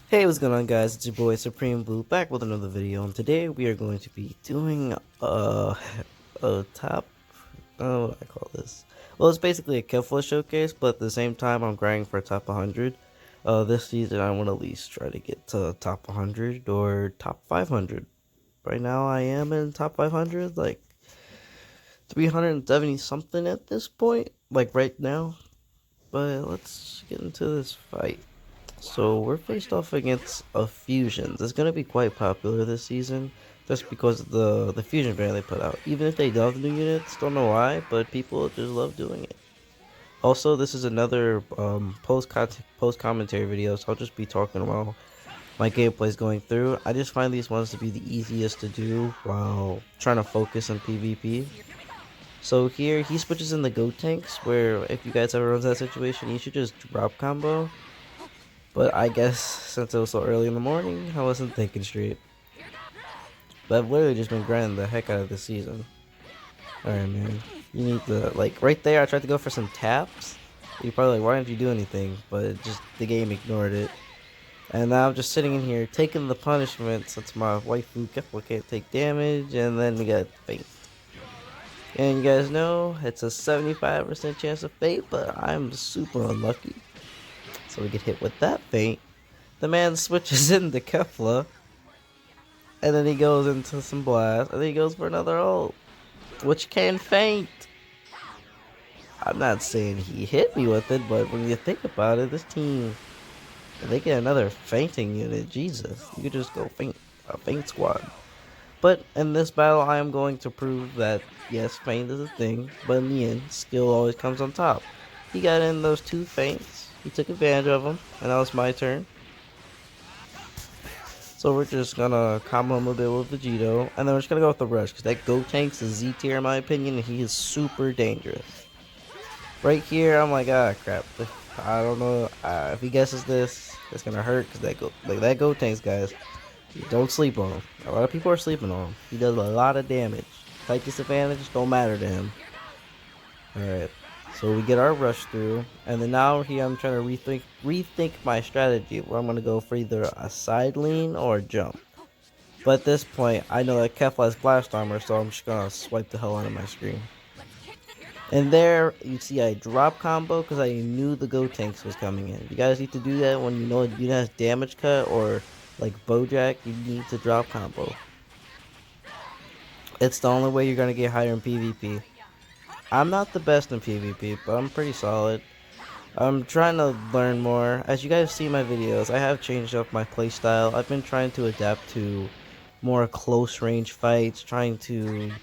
Hey, what's going on, guys? It's your boy Supreme Blue back with another video, and today we are going to be doing a top. Oh, what do I call this? Well, it's basically a Kefla showcase, but at the same time, I'm grinding for a top 100. This season, I want to at least try to get to top 100 or top 500. Right now, I am in top 500, like 370 something at this point, like right now. But let's get into this fight. So we're faced off against a fusions. It's gonna be quite popular this season, just because of the fusion band they put out. Even if they don't have new units, don't know why, but people just love doing it. Also, this is another post commentary video, so I'll just be talking while my gameplay is going through. I just find these ones to be the easiest to do while trying to focus on PvP. So here he switches in the go tanks, where if you guys ever run into that situation, you should just drop combo. But I guess since it was so early in the morning, I wasn't thinking straight. But I've literally just been grinding the heck out of this season. Alright, man. You need to, like, right there, I tried to go for some taps. You're probably like, why didn't you do anything? But just, the game ignored it. And now I'm just sitting in here, taking the punishment since my waifu Kefla can't take damage, and then we got Fate. And you guys know, it's a 75% chance of Fate, but I'm super unlucky. So we get hit with that Fate. The man switches into Kefla, and then he goes into some blast, and then he goes for another ult, which can feint. I'm not saying he hit me with it, but when you think about it, this team, if they get another fainting unit, Jesus, you could just go feint, a feint squad. But in this battle, I am going to prove that, yes, feint is a thing, but in the end, skill always comes on top. He got in those two feints, he took advantage of them, and now it's my turn. So we're just gonna combo him a bit with Vegito, and then we're just gonna go with the rush, because that Go Tank's a Z tier in my opinion, and he is super dangerous. Right here, I'm like, ah, crap. I don't know. If he guesses this, it's gonna hurt, because that Go Tank's, guys, don't sleep on him. A lot of people are sleeping on him. He does a lot of damage. Type disadvantage don't matter to him. Alright. So we get our rush through, and then now here I'm trying to rethink my strategy, where I'm going to go for either a side lean or a jump. But at this point, I know that Kefla has blast armor, so I'm just going to swipe the hell out of my screen. And there, you see I drop combo because I knew the Go Tanks was coming in. You guys need to do that when you know a unit has damage cut or like Bojack, you need to drop combo. It's the only way you're going to get higher in PvP. I'm not the best in PvP, but I'm pretty solid. I'm trying to learn more. As you guys see in my videos, I have changed up my playstyle. I've been trying to adapt to more close range fights, trying to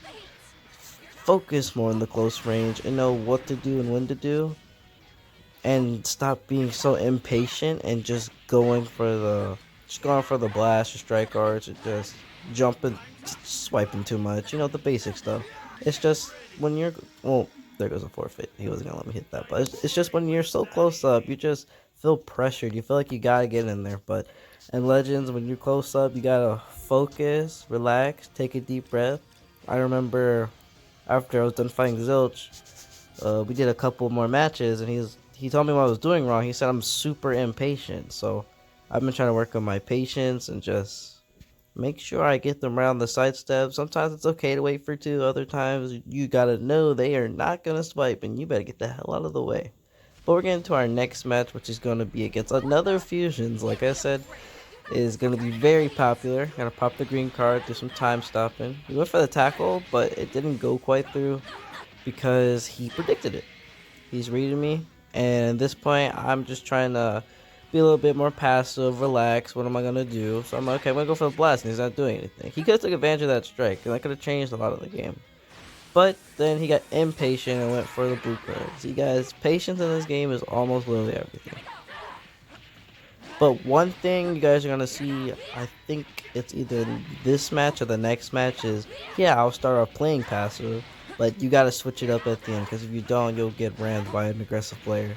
focus more on the close range and know what to do and when to do. And stop being so impatient and just going for the blast or strike arts or just jumping, swiping too much. You know, the basic stuff. It's just when you're, well, there goes a forfeit. He wasn't gonna let me hit that, but it's just when you're so close up, you just feel pressured. You feel like you gotta get in there. But in Legends, when you're close up, you gotta focus, relax, take a deep breath. I remember after I was done fighting Zilch, we did a couple more matches, and he told me what I was doing wrong. He said I'm super impatient, so I've been trying to work on my patience and just make sure I get them around the side steps. Sometimes it's okay to wait for two. Other times you gotta know they are not gonna swipe, and you better get the hell out of the way. But we're getting to our next match, which is gonna be against another fusions. Like I said, is gonna be very popular. Gonna pop the green card, do some time stopping. We went for the tackle, but it didn't go quite through because he predicted it. He's reading me, and at this point, I'm just trying to be a little bit more passive, relax. What am I gonna do? So I'm like, okay, I'm gonna go for the blast, and he's not doing anything. He could have took advantage of that strike, and that could have changed a lot of the game. But then he got impatient and went for the blue card. See, guys, patience in this game is almost literally everything. But one thing you guys are gonna see, I think it's either this match or the next match, is yeah, I'll start off playing passive, but you gotta switch it up at the end, because if you don't, you'll get rammed by an aggressive player.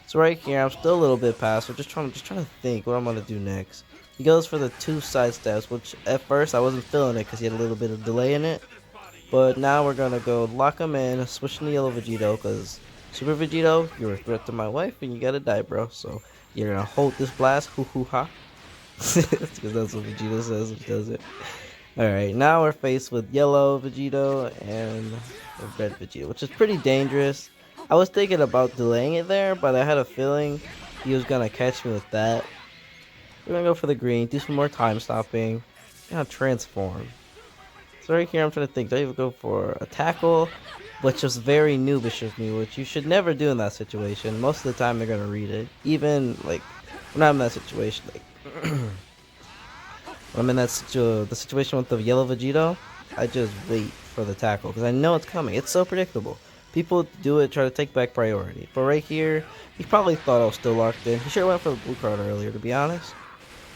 So right here, I'm still a little bit passive, just trying to think what I'm gonna do next. He goes for the two side steps, which at first I wasn't feeling it because he had a little bit of delay in it. But now we're gonna go lock him in, switch in the yellow Vegito, because Super Vegito, you're a threat to my wife and you gotta die, bro. So you're gonna hold this blast, hoo hoo ha. Because that's what Vegito says, which does it. Alright, now we're faced with yellow Vegito and red Vegito, which is pretty dangerous. I was thinking about delaying it there, but I had a feeling he was gonna catch me with that. We're gonna go for the green, do some more time stopping, and transform. So right here I'm trying to think, do I even go for a tackle? Which is very noobish of me, which you should never do in that situation. Most of the time they're gonna read it. Even like when I'm in that situation, like when I'm in that the situation with the yellow Vegito, I just wait for the tackle because I know it's coming. It's so predictable. People do it, try to take back priority. But right here, he probably thought I was still locked in. He should have went for the blue card earlier, to be honest.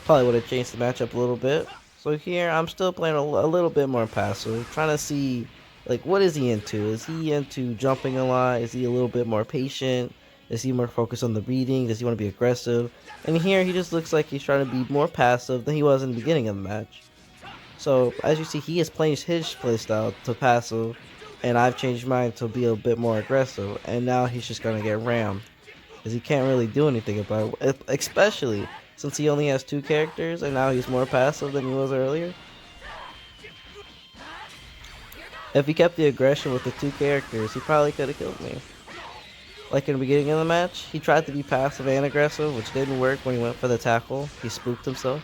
Probably would have changed the matchup a little bit. So here, I'm still playing a little bit more passive, trying to see, like, what is he into? Is he into jumping a lot? Is he a little bit more patient? Is he more focused on the reading? Does he want to be aggressive? And here, he just looks like he's trying to be more passive than he was in the beginning of the match. So, as you see, he is playing his playstyle to passive, and I've changed mine to be a bit more aggressive, and now he's just going to get rammed. Because he can't really do anything about it, especially since he only has 2 characters and now he's more passive than he was earlier. If he kept the aggression with the 2 characters, he probably could have killed me. Like in the beginning of the match, he tried to be passive and aggressive, which didn't work when he went for the tackle. He spooked himself.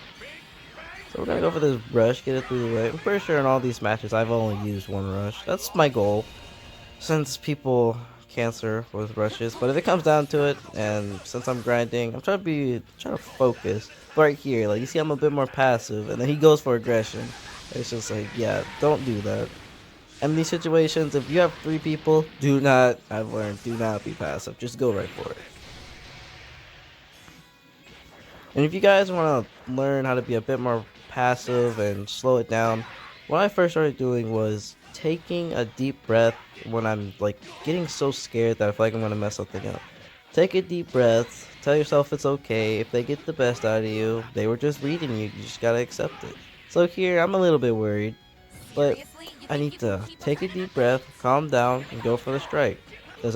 So we're gonna go for this rush, get it through the way. I'm pretty sure in all these matches I've only used 1 rush. That's my goal. Since people cancer with rushes, but if it comes down to it, and since I'm grinding, I'm trying to focus. Right here, like you see, I'm a bit more passive, and then he goes for aggression. It's just like, yeah, don't do that. And in these situations, if you have 3 people, I've learned, do not be passive. Just go right for it. And if you guys want to learn how to be a bit more passive and slow it down, what I first started doing was taking a deep breath when I'm like getting so scared that I feel like I'm gonna mess something up. Take a deep breath, tell yourself it's okay. If they get the best out of you, they were just reading you, you just gotta accept it. So here, I'm a little bit worried, but I need to take a deep breath, calm down, and go for the strike. Because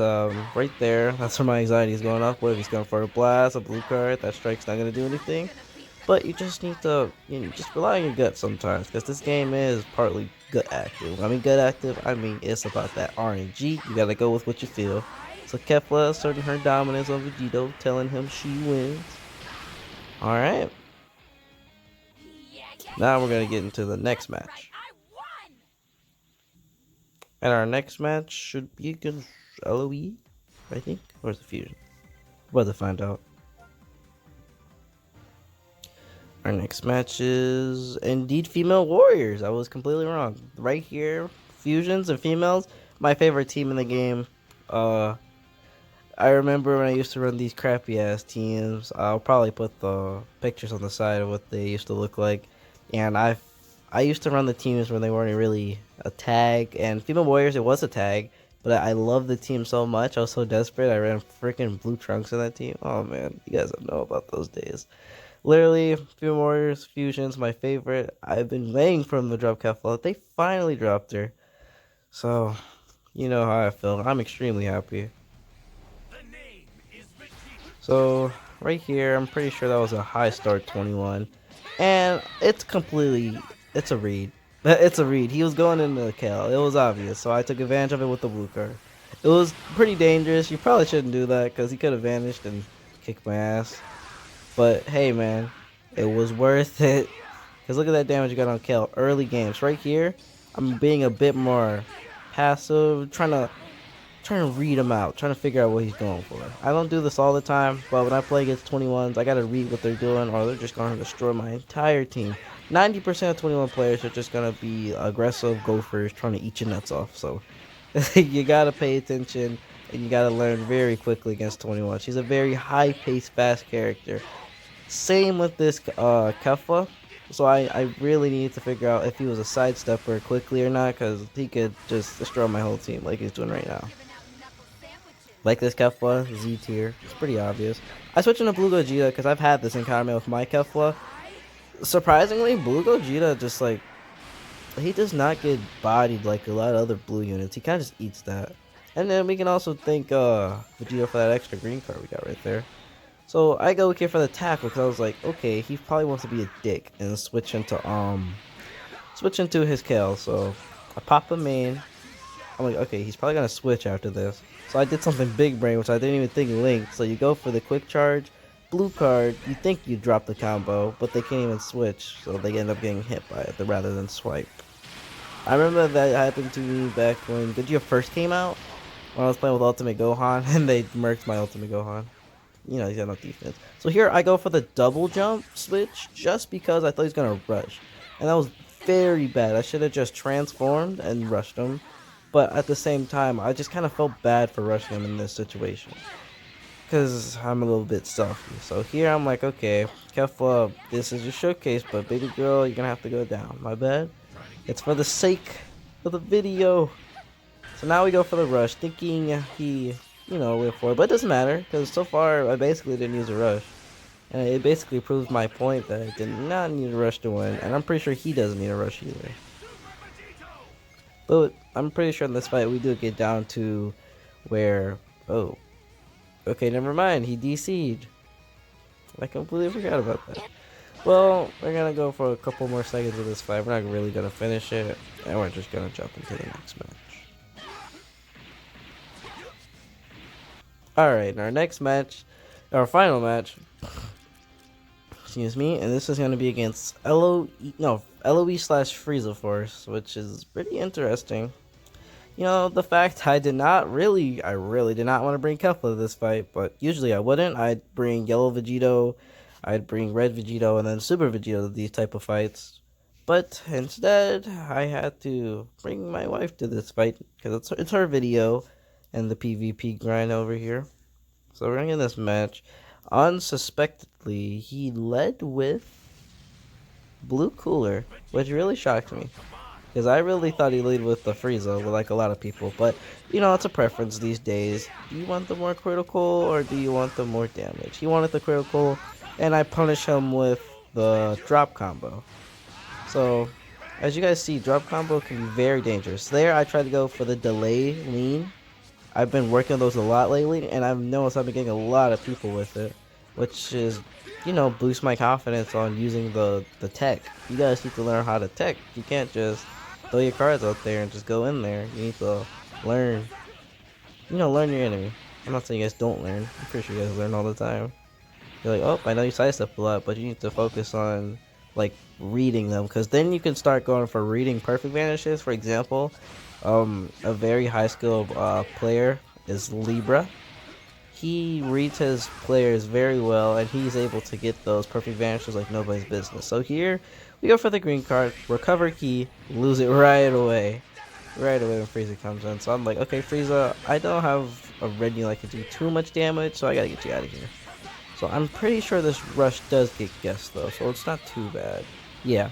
right there, that's where my anxiety is going off. What if he's going for a blast, a blue card? That strike's not gonna do anything. But you just need to, just rely on your gut sometimes, because this game is partly gut active. I mean gut active, I mean it's about that RNG. You gotta go with what you feel. So Kefla asserting her dominance on Vegito, telling him she wins. Alright. Now we're gonna get into the next match. And our next match should be against LOE, I think, or is it Fusion? We're about to find out. Our next match is indeed female warriors. I was completely wrong. Right here, fusions and females, my favorite team in the game. I remember when I used to run these crappy ass teams. I'll probably put the pictures on the side of what they used to look like. And I used to run the teams when they weren't really a tag. And female warriors, it was a tag. But I love the team so much. I was so desperate. I ran freaking blue trunks in that team. Oh man, you guys don't know about those days. Literally, Female Warriors Fusion's my favorite. I've been waiting for them to drop Kefla. They finally dropped her. So, you know how I feel. I'm extremely happy. So, right here, I'm pretty sure that was a high start 21. And it's a read. It's a read. He was going into the kill. It was obvious. So I took advantage of it with the blue card. It was pretty dangerous. You probably shouldn't do that because he could have vanished and kicked my ass. But hey, man, it was worth it. Because look at that damage you got on Kel. Early games. Right here, I'm being a bit more passive. Trying to read him out. Trying to figure out what he's going for. I don't do this all the time. But when I play against 21s, I got to read what they're doing. Or they're just going to destroy my entire team. 90% of 21 players are just going to be aggressive gophers trying to eat your nuts off. So you got to pay attention. And you got to learn very quickly against 21. She's a very high-paced, fast character. Same with this Kefla. So I really need to figure out if he was a sidestepper quickly or not, because he could just destroy my whole team like he's doing right now. Like this Kefla, Z tier. It's pretty obvious. I switched into Blue Gogeta because I've had this encounter with my Kefla. Surprisingly, Blue Gogeta just he does not get bodied like a lot of other blue units. He kind of just eats that. And then we can also thank Vegeta for that extra green card we got right there. So I go here for the tackle because I was like, okay, he probably wants to be a dick and switch into his Kale. So I pop him in. I'm like, okay, he's probably gonna switch after this. So I did something big brain, which I didn't even think linked. So you go for the quick charge, blue card. You think you drop the combo, but they can't even switch, so they end up getting hit by it rather than swipe. I remember that happened to me back when Gogeta first came out, when I was playing with Ultimate Gohan, and they murked my Ultimate Gohan. You know, he's got no defense. So here I go for the double jump switch, just because I thought he was gonna rush, and that was very bad. I should have just transformed and rushed him. But at the same time, I just kind of felt bad for rushing him in this situation. Because I'm a little bit selfish. So here I'm like, okay, Kefla, this is your showcase, but baby girl, you're going to have to go down. My bad. It's for the sake of the video. So now we go for the rush, thinking he, went for it. But it doesn't matter, because so far I basically didn't use a rush. And it basically proves my point that I did not need a rush to win. And I'm pretty sure he doesn't need a rush either. But I'm pretty sure in this fight we do get down to where, oh, okay, never mind, he DC'd. I completely forgot about that. Well, we're gonna go for a couple more seconds of this fight. We're not really gonna finish it, and we're just gonna jump into the next match. Alright, our next match, our final match, excuse me, and this is gonna be against LOE slash Frieza Force, which is pretty interesting. The fact I really did not want to bring Kefla to this fight, but usually I wouldn't. I'd bring Yellow Vegito, I'd bring Red Vegito, and then Super Vegito to these type of fights. But instead, I had to bring my wife to this fight, because it's her video, and the PvP grind over here. So we're going to get this match. Unsuspectedly, he led with Blue Cooler, which really shocked me. Because I really thought he led with the Frieza, like a lot of people. But, it's a preference these days. Do you want the more critical, or do you want the more damage? He wanted the critical, and I punish him with the drop combo. So, as you guys see, drop combo can be very dangerous. There, I tried to go for the delay lean. I've been working on those a lot lately, and I've noticed I've been getting a lot of people with it. Which is, boost my confidence on using the tech. You guys need to learn how to tech. You can't just throw your cards out there and just go in there. You need to learn. Learn your enemy. I'm not saying you guys don't learn. I'm pretty sure you guys learn all the time. You're like, oh, I know you sidestep a lot, but you need to focus on, like, reading them. Because then you can start going for reading perfect vanishes. For example, a very high skill player is Libra. He reads his players very well, and he's able to get those perfect vanishes like nobody's business. So here, we go for the green card, recover key, lose it right away. Right away when Frieza comes in. So I'm like, okay, Frieza, I don't have a red that can do too much damage, so I gotta get you out of here. So I'm pretty sure this rush does get guessed, though, so it's not too bad. Yeah.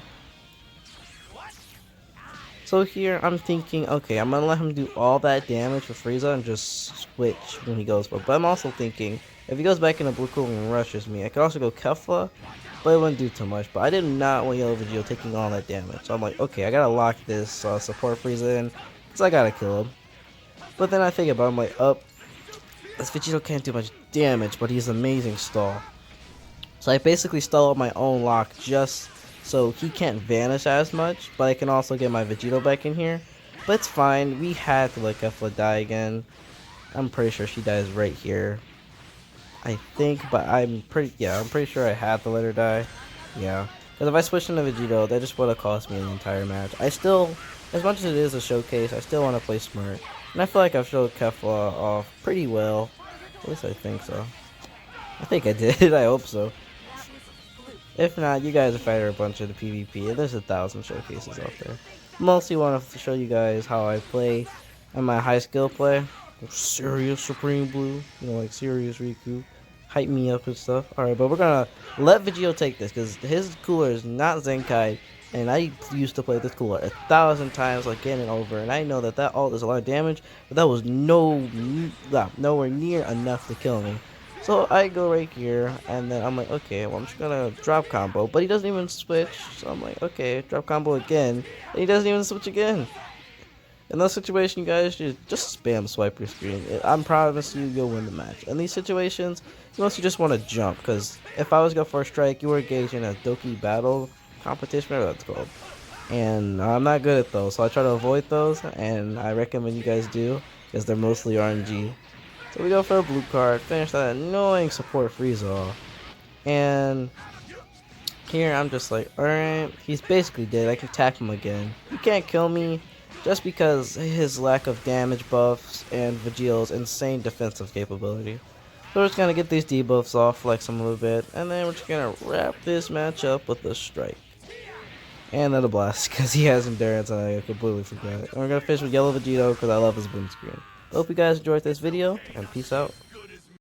So here, I'm thinking, okay, I'm gonna let him do all that damage with Frieza and just switch when he goes. But I'm also thinking, if he goes back into Blue Cool and rushes me, I could also go Kefla, but it wouldn't do too much. But I did not want Yellow Vegito taking all that damage. So I'm like, okay, I gotta lock this support Frieza in, because I gotta kill him. But then I think about it, I'm like, this Vegito can't do much damage, but he's amazing stall. So I basically stall up my own lock just so he can't vanish as much, but I can also get my Vegito back in here. But it's fine, we had to let Kefla die again. I'm pretty sure she dies right here. I think, but I'm pretty sure I had to let her die. Yeah, because if I switched into Vegito, that just would have cost me an entire match. I still, as much as it is a showcase, I still want to play smart. And I feel like I've showed Kefla off pretty well. At least I think so. I think I did, I hope so. If not, you guys are fighting a bunch of the PvP, and there's 1,000 showcases out there. Mostly want to show you guys how I play and my high skill play. Serious Supreme Blue, like Serious Riku. Hype me up and stuff. Alright, but we're gonna let Vegito take this, because his cooler is not Zenkai, and I used to play this cooler 1,000 times, like getting it over, and I know that ult does a lot of damage, but that was nowhere near enough to kill me. So I go right here, and then I'm like, okay, well, I'm just gonna drop combo, but he doesn't even switch, so I'm like, okay, drop combo again, and he doesn't even switch again. In those situations, you guys should just spam swipe your screen. I'm promising you, you'll win the match. In these situations, you mostly just want to jump, because if I was to go for a strike, you were engaged in a Doki battle competition, whatever that's called. And I'm not good at those, so I try to avoid those, and I recommend you guys do, because they're mostly RNG. So we go for a blue card, finish that annoying support freeze off. And here I'm just like, alright, he's basically dead. I can attack him again. He can't kill me just because his lack of damage buffs and Vegeta's insane defensive capability. So we're just gonna get these debuffs off, flex him a little bit, and then we're just gonna wrap this match up with a strike. And then a blast, because he has endurance and I completely forgot. And we're gonna finish with yellow Vegeta because I love his boom screen. Hope you guys enjoyed this video, and peace out.